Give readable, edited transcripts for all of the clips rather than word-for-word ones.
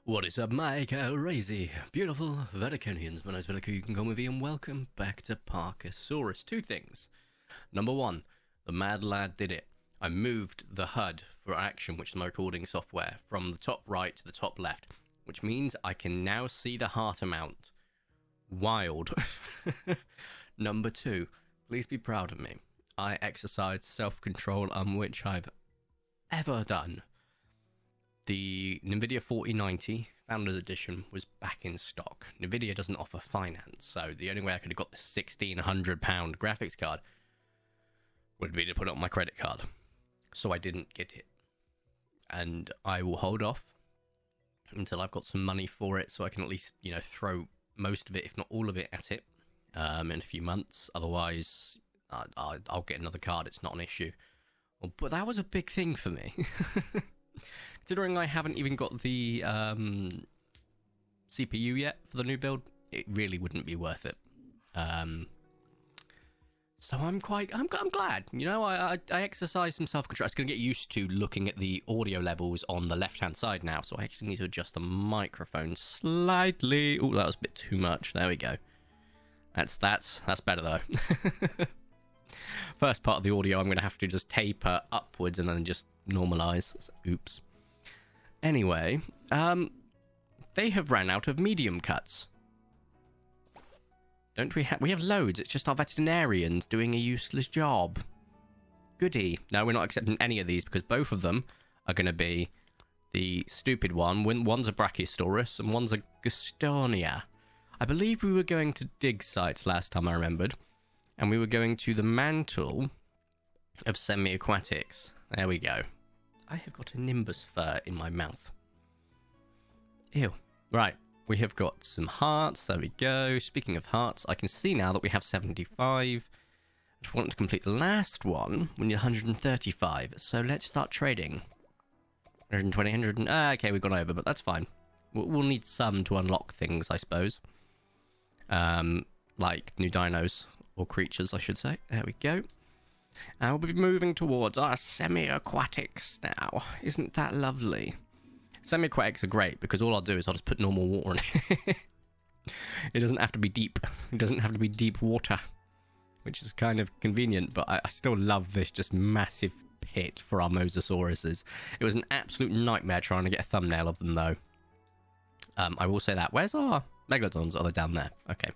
What is up, my crazy, beautiful Verticonians? My name is Vertico, you can call me V, and welcome back to Parkasaurus. Two things. Number one, the mad lad did it. I moved the HUD for action, which is my recording software, from the top right to the top left, which means I can now see the heart amount. Wild. Number two, please be proud of me. I exercised self-control, which I've ever done. The NVIDIA 4090 Founders Edition was back in stock. NVIDIA doesn't offer finance, so the only way I could have got the £1,600 graphics card would be to put it on my credit card. So I didn't get it. And I will hold off until I've got some money for it, so I can at least, throw most of it, if not all of it, at it in a few months. Otherwise, I'll get another card. It's not an issue. Well, but that was a big thing for me. Considering I haven't even got the CPU yet for the new build, it really wouldn't be worth it. So I'm glad. I exercise some self-control. I was going to get used to looking at the audio levels on the left-hand side now, so I actually need to adjust the microphone slightly. Oh, that was a bit too much. There we go. That's better though. First part of the audio, I'm going to have to just taper upwards and then just normalize. Oops. Anyway, they have ran out of medium cuts. Don't we have? We have loads. It's just our veterinarians doing a useless job. Goody. No, we're not accepting any of these because both of them are going to be the stupid one. One's a Brachiosaurus and one's a Gastonia. I believe we were going to dig sites last time I remembered. And we were going to the mantle of semi-aquatics. There we go. I have got a nimbus fur in my mouth. Ew. Right. We have got some hearts. There we go. Speaking of hearts, I can see now that we have 75. If we want to complete the last one, we need 135. So let's start trading. 120, 100... okay, we've gone over, but that's fine. We'll need some to unlock things, I suppose. Like new dinos. Or creatures, I should say. There we go. And we'll be moving towards our semi-aquatics now. Isn't that lovely? Semi-aquatics are great because all I'll do is I'll just put normal water in it. It doesn't have to be deep. It doesn't have to be deep water, which is kind of convenient, but I still love this just massive pit for our mosasauruses. It was an absolute nightmare trying to get a thumbnail of them, though. I will say that. Where's our megalodons? Oh, they're down there. Okay.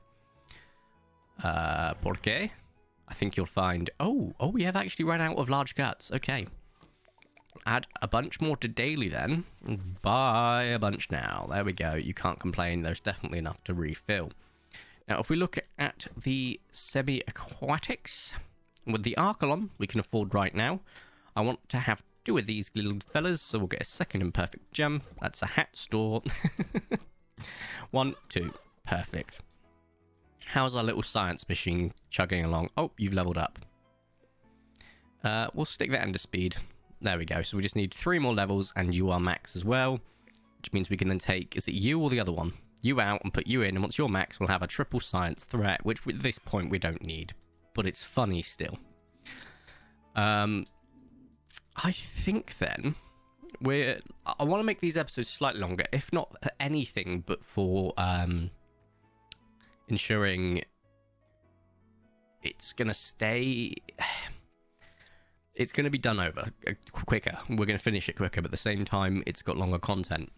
Porque? I think you'll find... Oh, we have actually run out of large guts. Okay. Add a bunch more to daily then. Buy a bunch now. There we go. You can't complain. There's definitely enough to refill. Now, if we look at the semi-aquatics, with the ARCHELON we can afford right now, I want to have two of these little fellas, so we'll get a second imperfect gem. That's a hat store. 1, 2. Perfect. How's our little science machine chugging along? Oh, you've leveled up. We'll stick that into speed. There we go. So we just need 3 more levels, and you are max as well. Which means we can then take... Is it you or the other one? You out and put you in, and once you're max, we'll have a triple science threat, which at this point we don't need. But it's funny still. I think then... I want to make these episodes slightly longer, if not for anything, but for... ensuring it's going to stay... It's going to be done over quicker. We're going to finish it quicker, but at the same time, it's got longer content.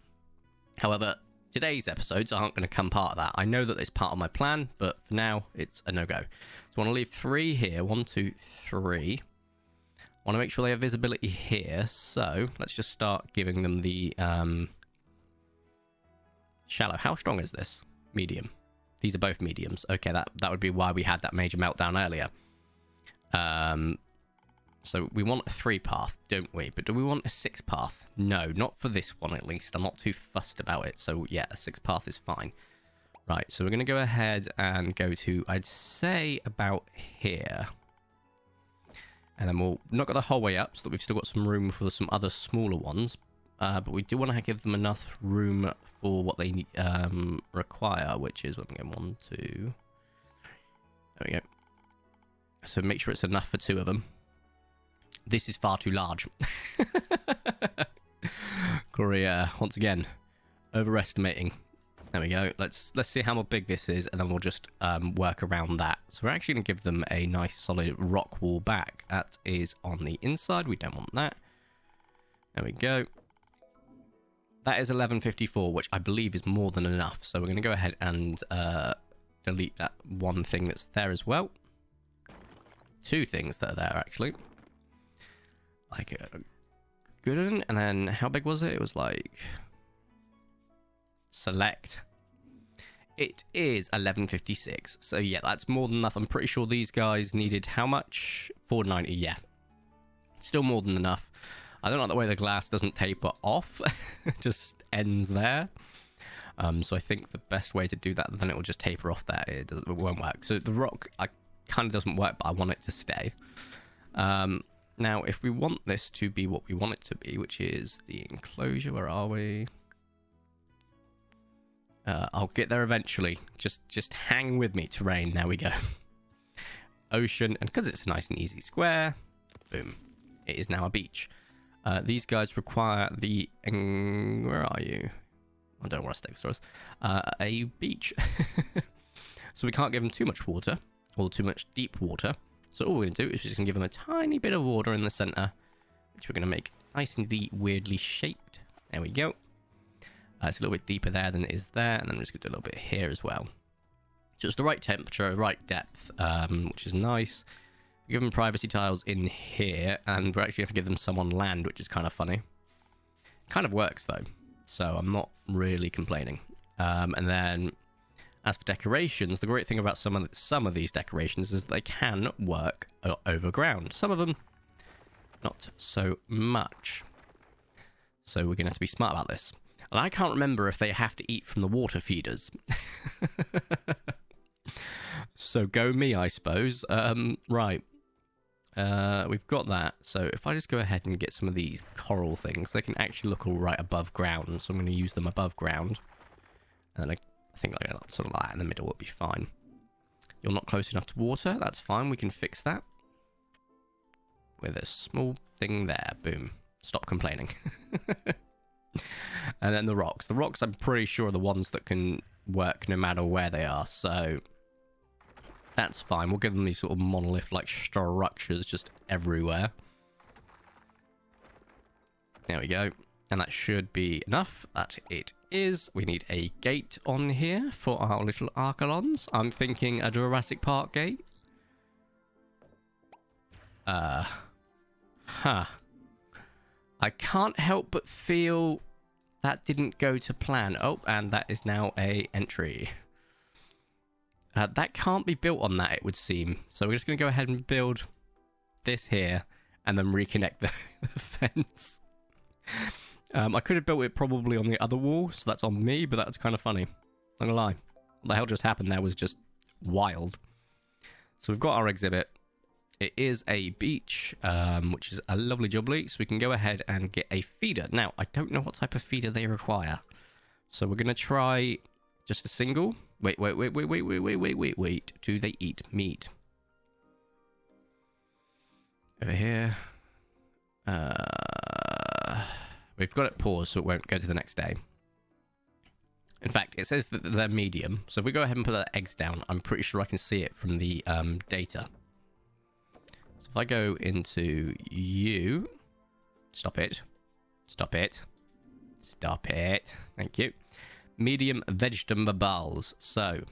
However, today's episodes aren't going to come part of that. I know that it's part of my plan, but for now, it's a no-go. So I want to leave 3 here. 1, 2, 3. I want to make sure they have visibility here. So let's just start giving them the shallow. How strong is this? Medium. These are both mediums. Okay, that would be why we had that major meltdown earlier. So we want a 3 path, don't we? But do we want a 6 path? No, not for this one at least. I'm not too fussed about it. So yeah, a 6 path is fine. Right, so we're going to go ahead and go to, I'd say, about here. And then we'll knock it the whole way up so that we've still got some room for some other smaller ones. But we do want to give them enough room for what they require, which is, 1, 2. There we go. So make sure it's enough for 2 of them. This is far too large. Korea, once again, overestimating. There we go. Let's see how big this is, and then we'll just work around that. So we're actually going to give them a nice solid rock wall back. That is on the inside. We don't want that. There we go. That is 1154, which I believe is more than enough. So we're going to go ahead and delete that one thing that's there as well. Two things that are there, actually. Like a good one. And then how big was it? It was like... select. It is 1156. So yeah, that's more than enough. I'm pretty sure these guys needed how much? 490, yeah. Still more than enough. I don't like the way the glass doesn't taper off. It just ends there. So I think the best way to do that, then it will just taper off there. It won't work. So the rock kind of doesn't work, but I want it to stay. Now, if we want this to be what we want it to be, which is the enclosure, where are we? I'll get there eventually. Just hang with me, terrain. There we go. Ocean, and because it's a nice and easy square, boom, it is now a beach. These guys require the... where are you? I don't know where Stegosaurus. A beach. So we can't give them too much water, or too much deep water. So all we're going to do is just going to give them a tiny bit of water in the centre, which we're going to make nice and weirdly shaped. There we go. It's a little bit deeper there than it is there, and then we're just going to do a little bit here as well. Just the right temperature, right depth, which is nice. We give them privacy tiles in here, and we're actually going to give them some on land, which is kind of funny. Kind of works, though, so I'm not really complaining. And then, as for decorations, the great thing about some of these decorations is they can work over ground. Some of them, not so much. So we're going to have to be smart about this. And I can't remember if they have to eat from the water feeders. So go me, I suppose. Right. We've got that. So if I just go ahead and get some of these coral things, they can actually look all right above ground. So I'm going to use them above ground. And I think like sort of like that in the middle will be fine. You're not close enough to water. That's fine. We can fix that. With a small thing there. Boom. Stop complaining. And then the rocks. The rocks, I'm pretty sure, are the ones that can work no matter where they are. So that's fine. We'll give them these sort of monolith-like structures just everywhere. There we go. And that should be enough. That it is. We need a gate on here for our little Archelons. I'm thinking a Jurassic Park gate. I can't help but feel that didn't go to plan. Oh, and that is now a entry. That can't be built on that, it would seem. So we're just going to go ahead and build this here and then reconnect the fence. I could have built it probably on the other wall, so that's on me, but that's kind of funny. Not gonna lie. What the hell just happened there was just wild. So we've got our exhibit. It is a beach, which is a lovely jubbly, so we can go ahead and get a feeder. Now, I don't know what type of feeder they require. So we're going to try just a single. Wait. Do they eat meat? Over here. We've got it paused, so it won't go to the next day. In fact, it says that they're medium. So if we go ahead and put our eggs down, I'm pretty sure I can see it from the data. So if I go into you... Stop it. Thank you. Medium vegetables. So,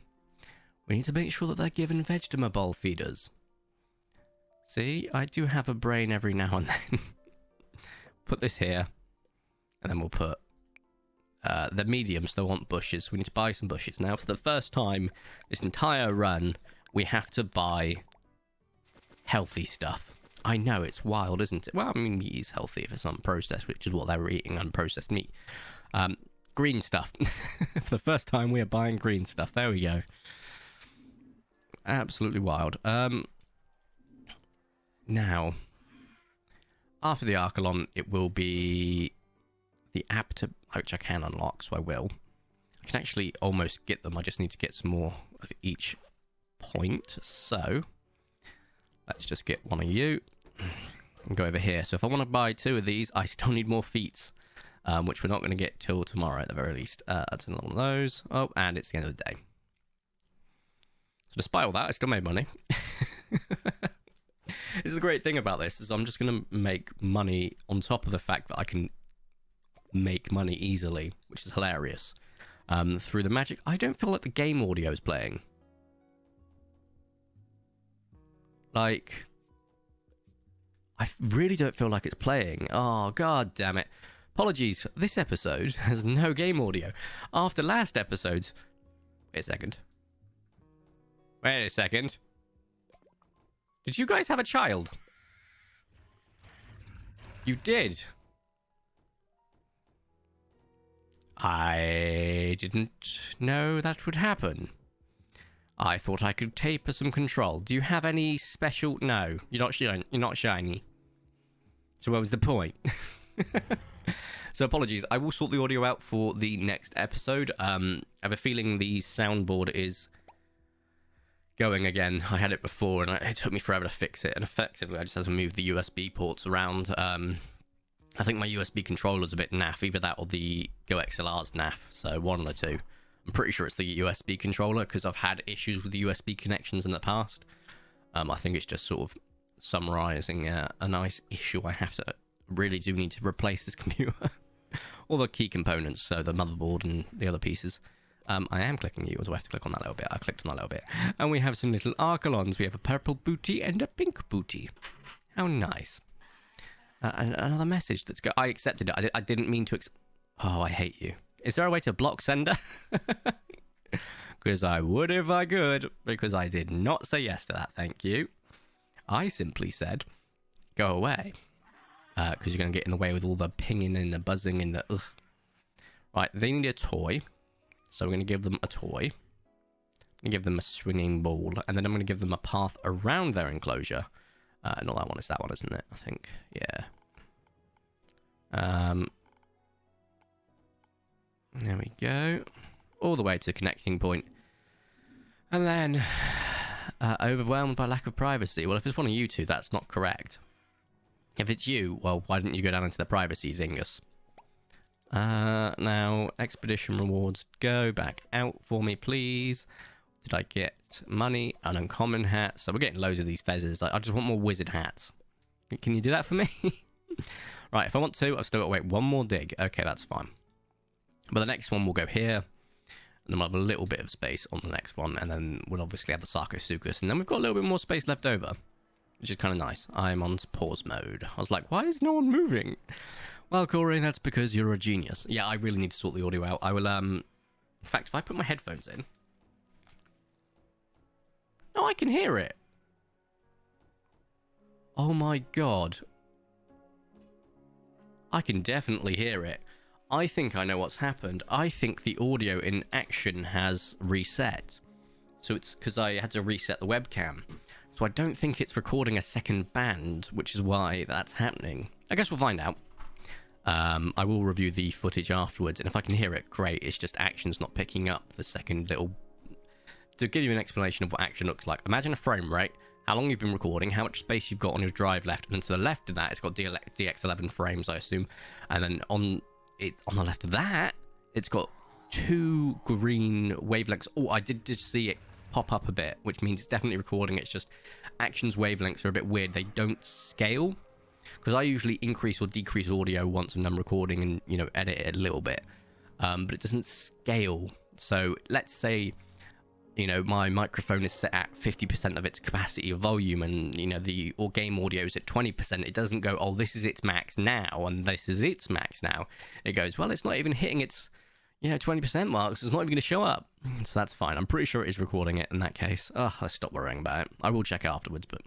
we need to make sure that they're given vegetable feeders. See, I do have a brain every now and then. Put this here. And then we'll put... the mediums, they want bushes. We need to buy some bushes. Now, for the first time this entire run, we have to buy healthy stuff. I know, it's wild, isn't it? Well, I mean, meat is healthy if it's unprocessed, which is what they were eating, unprocessed meat. Green stuff. For the first time, we are buying green stuff. There we go. Absolutely wild. Now, after the Archelon, it will be the app to... which I can unlock, so I will. I can actually almost get them. I just need to get some more of each point. So, let's just get one of you and go over here. So if I want to buy 2 of these, I still need more feet. which we're not going to get till tomorrow at the very least. That's another one of those. Oh, and it's the end of the day. So despite all that, I still made money. This is the great thing about this, is I'm just going to make money on top of the fact that I can make money easily, which is hilarious. Through the magic. I don't feel like the game audio is playing. Like, I really don't feel like it's playing. Oh, god damn it. Apologies, this episode has no game audio. After last episode's... Wait a second. Wait a second. Did you guys have a child? You did. I didn't know that would happen. I thought I could taper some control. Do you have any special... No, you're not shiny. So what was the point? So apologies. I will sort the audio out for the next episode. I have a feeling the soundboard is going again. I had it before, and it took me forever to fix it. And effectively, I just had to move the USB ports around. I think my USB controller's a bit naff. Either that or the Go XLR's naff. So one of the two. I'm pretty sure it's the USB controller, because I've had issues with the USB connections in the past. I think it's just sort of summarising a nice issue I have to... Really do need to replace this computer. All the key components, so the motherboard and the other pieces. I am clicking you, or do I have to click on that little bit? I clicked on that little bit. And we have some little ARCHELONS. We have a purple booty and a pink booty. How nice. And another message that's... I accepted it. I didn't mean to... Oh, I hate you. Is there a way to block sender? Because I would if I could, because I did not say yes to that, thank you. I simply said, go away. Because you're going to get in the way with all the pinging and the buzzing and the... Ugh. Right, they need a toy. So we're going to give them a toy. I'm going to give them a swinging ball. And then I'm going to give them a path around their enclosure. Not that one, it's that one, isn't it? I think, yeah. There we go. All the way to the connecting point. And then, overwhelmed by lack of privacy. Well, if it's one of you two, that's not correct. If it's you, well, why didn't you go down into the privacy, dingus? Now, expedition rewards, go back out for me, please. Did I get money? An uncommon hat. So we're getting loads of these feathers. I just want more wizard hats. Can you do that for me? Right, if I want to, I've still got to wait one more dig. Okay, that's fine. But the next one will go here. And then we'll have a little bit of space on the next one. And then we'll obviously have the Sarcosuchus. And then we've got a little bit more space left over, which is kind of nice. I'm on pause mode. I was like, why is no one moving? Well, Corey, that's because you're a genius. Yeah, I really need to sort the audio out. I will, in fact, if I put my headphones in... No, I can hear it. Oh my god. I can definitely hear it. I think I know what's happened. I think the audio in action has reset. So it's because I had to reset the webcam. So I don't think it's recording a second band, which is why that's happening. I guess we'll find out. I will review the footage afterwards, and if I can hear it, great. It's just action's not picking up the second little... To give you an explanation of what action looks like, imagine a frame rate, how long you've been recording, how much space you've got on your drive left, and then to the left of that, it's got DX11 frames, I assume, and then on the left of that, it's got 2 green wavelengths. Oh, I did just see it pop up a bit, which means it's definitely recording. It's just action's wavelengths are a bit weird. They don't scale, because I usually increase or decrease audio once I'm done recording and, you know, edit it a little bit, but it doesn't scale. So let's say, you know, my microphone is set at 50% of its capacity of volume, and, you know, the game audio is at 20%. It doesn't go, oh, this is its max now, and this is its max now. It goes, well, it's not even hitting its, you know, 20% mark, so it's not even going to show up. So that's fine. I'm pretty sure it is recording it in that case. Oh, I stopped worrying about it. I will check it afterwards, but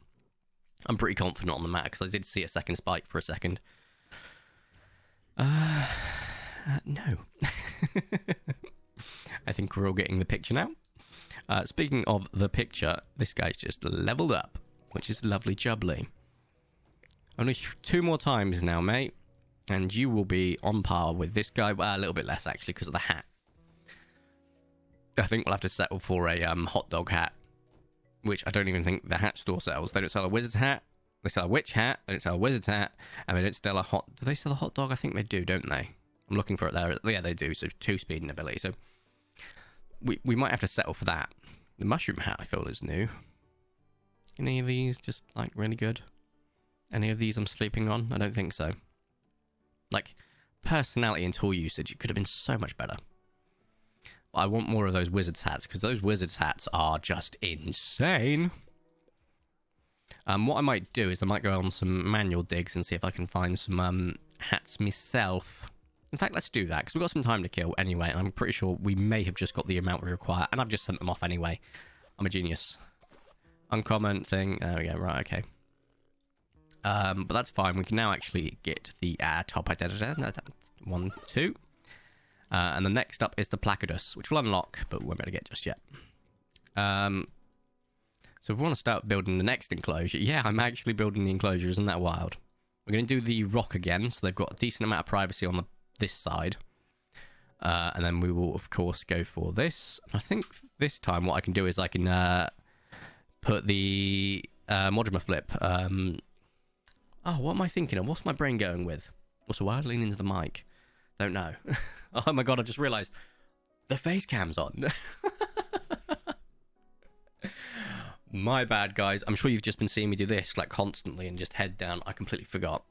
I'm pretty confident on the matter, because I did see a second spike for a second. No. I think we're all getting the picture now. Speaking of the picture, this guy's just leveled up, which is lovely jubbly. Only 2 more times now, mate, and you will be on par with this guy. Well, a little bit less, actually, because of the hat. I think we'll have to settle for a hot dog hat, which I don't even think the hat store sells. They don't sell a wizard's hat, they sell a witch hat, they don't sell a wizard's hat, and they don't sell a hot... Do they sell a hot dog? I think they do, don't they? I'm looking for it there. Yeah, they do. So 2 speed and ability. So we might have to settle for that. The mushroom hat, I feel, is new. Any of these just, like, really good? Any of these I'm sleeping on? I don't think so. Like, personality and tool usage, it could have been so much better. But I want more of those wizard's hats, because those wizard's hats are just insane. What I might do is I might go on some manual digs and see if I can find some hats myself. In fact, let's do that, because we've got some time to kill anyway, and I'm pretty sure we may have just got the amount we require, and I've just sent them off anyway. I'm a genius. Uncommon thing. There we go. Right, okay. But that's fine. We can now actually get the top identity. 1, 2. And the next up is the Placardus, which we'll unlock, but we won't be able to get just yet. So if we want to start building the next enclosure, yeah, I'm actually building the enclosure. Isn't that wild? We're going to do the rock again, so they've got a decent amount of privacy on this side. And then we will, of course, go for this. I think this time what I can do is I can put the modular flip. Oh, what am I thinking of? What's my brain going with? Also, why I lean into the mic? Don't know. Oh my god, I just realised the face cam's on. My bad, guys. I'm sure you've just been seeing me do this, like, constantly and just head down. I completely forgot.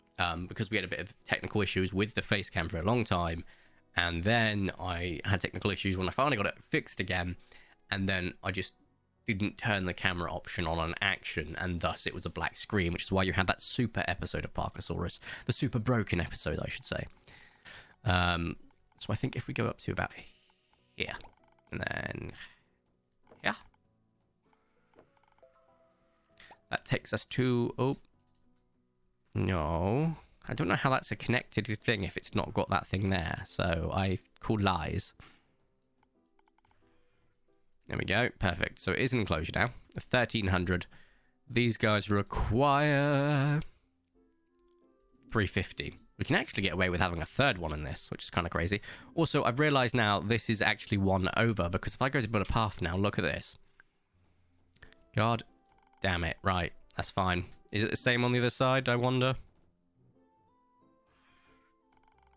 Because we had a bit of technical issues with the face cam for a long time. And then I had technical issues when I finally got it fixed again. And then I just didn't turn the camera option on action, and thus it was a black screen, which is why you had that super episode of Parkasaurus. The super broken episode, I should say. So I think if we go up to about here, and then here, that takes us to... Oh, no. I don't know how that's a connected thing if it's not got that thing there, so I call lies. There we go. Perfect. So it is an enclosure now. 1,300. These guys require 350. We can actually get away with having a third one in this, which is kind of crazy. Also, I've realised now this is actually one over, because if I go to build a path now, look at this. God damn it. Right. That's fine. Is it the same on the other side, I wonder?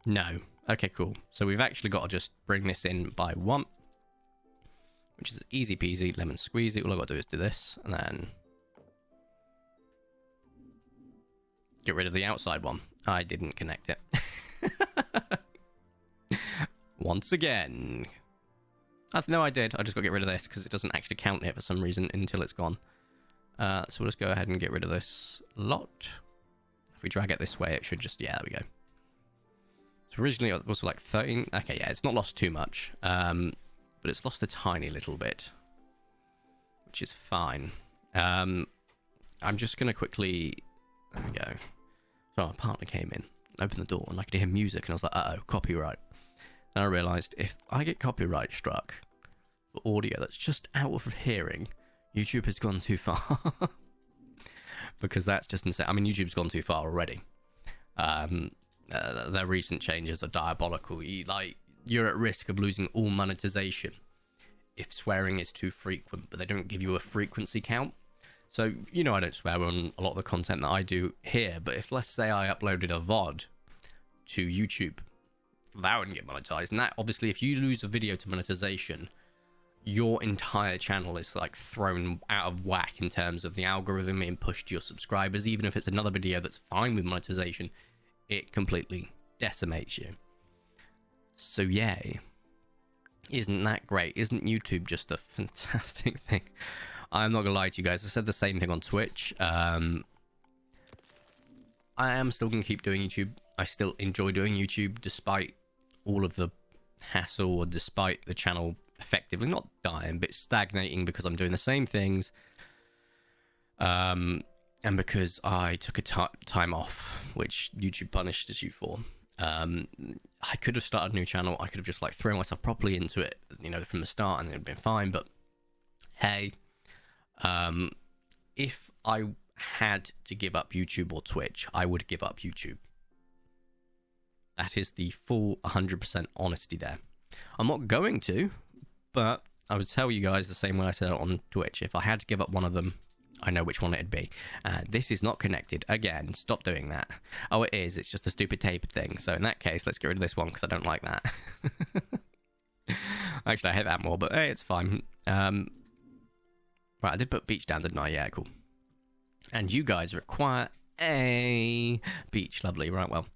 No. Okay, cool. So we've actually got to just bring this in by 1. Which is easy peasy, lemon squeezy. All I've got to do is do this, and then get rid of the outside one. I didn't connect it. Once again. No, I did. I just got to get rid of this, because it doesn't actually count it for some reason until it's gone. So we'll just go ahead and get rid of this lot. If we drag it this way, it should just... Yeah, there we go. So originally it was like 13... Okay, yeah, it's not lost too much. But it's lost a tiny little bit, which is fine. I'm just going to quickly... There we go. So our partner came in, opened the door, and I could hear music, and I was like, uh-oh, copyright. Then I realised, if I get copyright struck for audio that's just out of hearing, YouTube has gone too far. Because that's just insane. I mean, YouTube's gone too far already. Their recent changes are diabolical. You're at risk of losing all monetization if swearing is too frequent, but they don't give you a frequency count. So, you know, I don't swear on a lot of the content that I do here, but if, let's say, I uploaded a VOD to YouTube, that wouldn't get monetized. And that, obviously, if you lose a video to monetization, your entire channel is, like, thrown out of whack in terms of the algorithm being pushed to your subscribers. Even if it's another video that's fine with monetization, it completely decimates you. So, yay. Isn't that great? Isn't YouTube just a fantastic thing? I'm not going to lie to you guys. I said the same thing on Twitch. I am still going to keep doing YouTube. I still enjoy doing YouTube despite all of the hassle, or despite the channel effectively not dying, but stagnating because I'm doing the same things. And because I took a time off, which YouTube punished you for. I could have started a new channel. I could have just, like, thrown myself properly into it, you know, from the start, and it would have been fine. But hey, if I had to give up YouTube or Twitch, I would give up YouTube. That is the full 100% honesty there. I'm not going to, but I would tell you guys the same way I said it on Twitch. If I had to give up one of them, I know which one it'd be. This is not connected. Again, stop doing that. Oh, it is. It's just a stupid tapered thing. So in that case, let's get rid of this one because I don't like that. Actually, I hate that more, but hey, it's fine. Right, I did put beach down, didn't I? Yeah, cool. And you guys require a beach. Lovely. Right, well,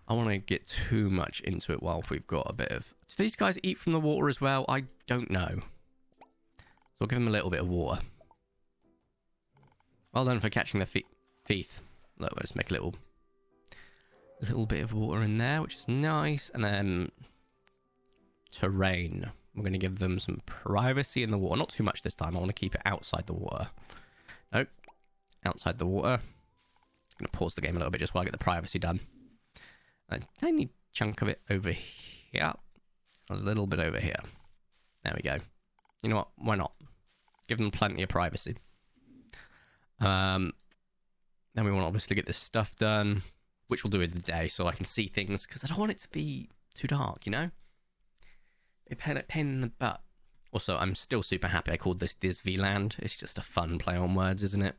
I want to get too much into it while we've got a bit of... Do these guys eat from the water as well? I don't know. So I'll give them a little bit of water. Well done for catching the thief. Look, we'll just make a little bit of water in there, which is nice. And then terrain. We're going to give them some privacy in the water. Not too much this time. I want to keep it outside the water. Nope. Outside the water. I'm going to pause the game a little bit just while I get the privacy done. A tiny chunk of it over here. A little bit over here. There we go. You know what? Why not? Give them plenty of privacy. Then we want to obviously get this stuff done, which we'll do in the day so I can see things, because I don't want it to be too dark, you know? A pain in the butt. Also, I'm still super happy I called this Disneyland. It's just a fun play on words, isn't it?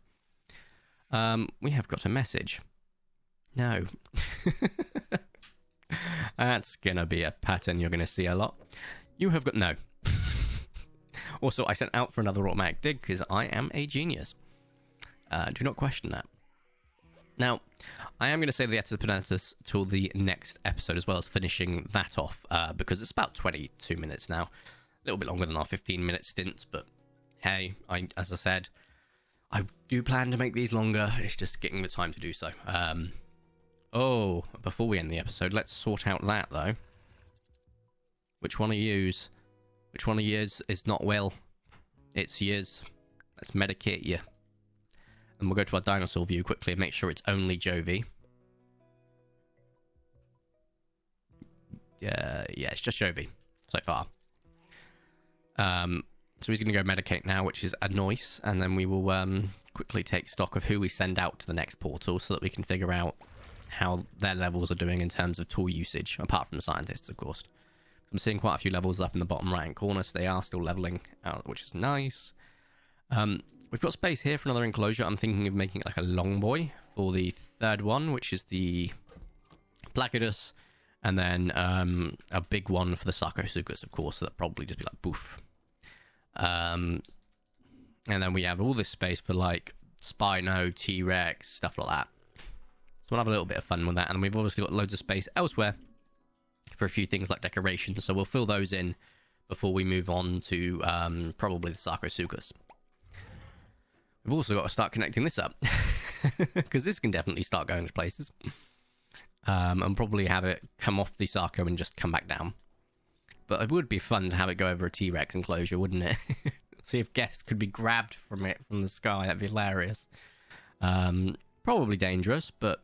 We have got a message. No. That's going to be a pattern you're going to see a lot. You have got... No. Also, I sent out for another automatic dig because I am a genius. Do not question that. Now, I am going to save the Epipenetus till the next episode as well as finishing that off, because it's about 22 minutes now. A little bit longer than our 15-minute stints, but hey, as I said, I do plan to make these longer. It's just getting the time to do so. Oh, before we end the episode, let's sort out that, though. Which one of yous? Which one of yous is not well? It's yous. Let's medicate you. And we'll go to our dinosaur view quickly and make sure it's only Jovi. Yeah, it's just Jovi so far. So he's going to go medicate now, which is a nice. And then we will quickly take stock of who we send out to the next portal so that we can figure out how their levels are doing in terms of tool usage, apart from the scientists, of course. I'm seeing quite a few levels up in the bottom right-hand corner, so they are still leveling out, which is nice. We've got space here for another enclosure. I'm thinking of making it like a long boy for the third one, which is the Placidus, and then a big one for the Sarcosuchus, of course, so that'll probably just be like boof. And then we have all this space for like Spino, T-Rex, stuff like that. So we'll have a little bit of fun with that, and we've obviously got loads of space elsewhere for a few things like decorations, so we'll fill those in before we move on to probably the Sarcosuchus. We've also got to start connecting this up, because this can definitely start going to places, and probably have it come off the Sarco and just come back down. But it would be fun to have it go over a T-Rex enclosure, wouldn't it? See if guests could be grabbed from it from the sky. That'd be hilarious. Probably dangerous, but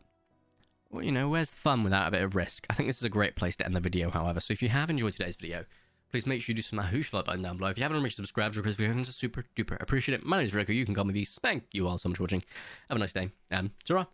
well, you know, where's the fun without a bit of risk? I think this is a great place to end the video, however. So if you have enjoyed today's video, please make sure you do smash that like button down below. If you haven't already subscribed, request video, I'm super duper appreciate it. My name is Vertico. You can call me the Spank. You all so much for watching. Have a nice day. Ta-ra.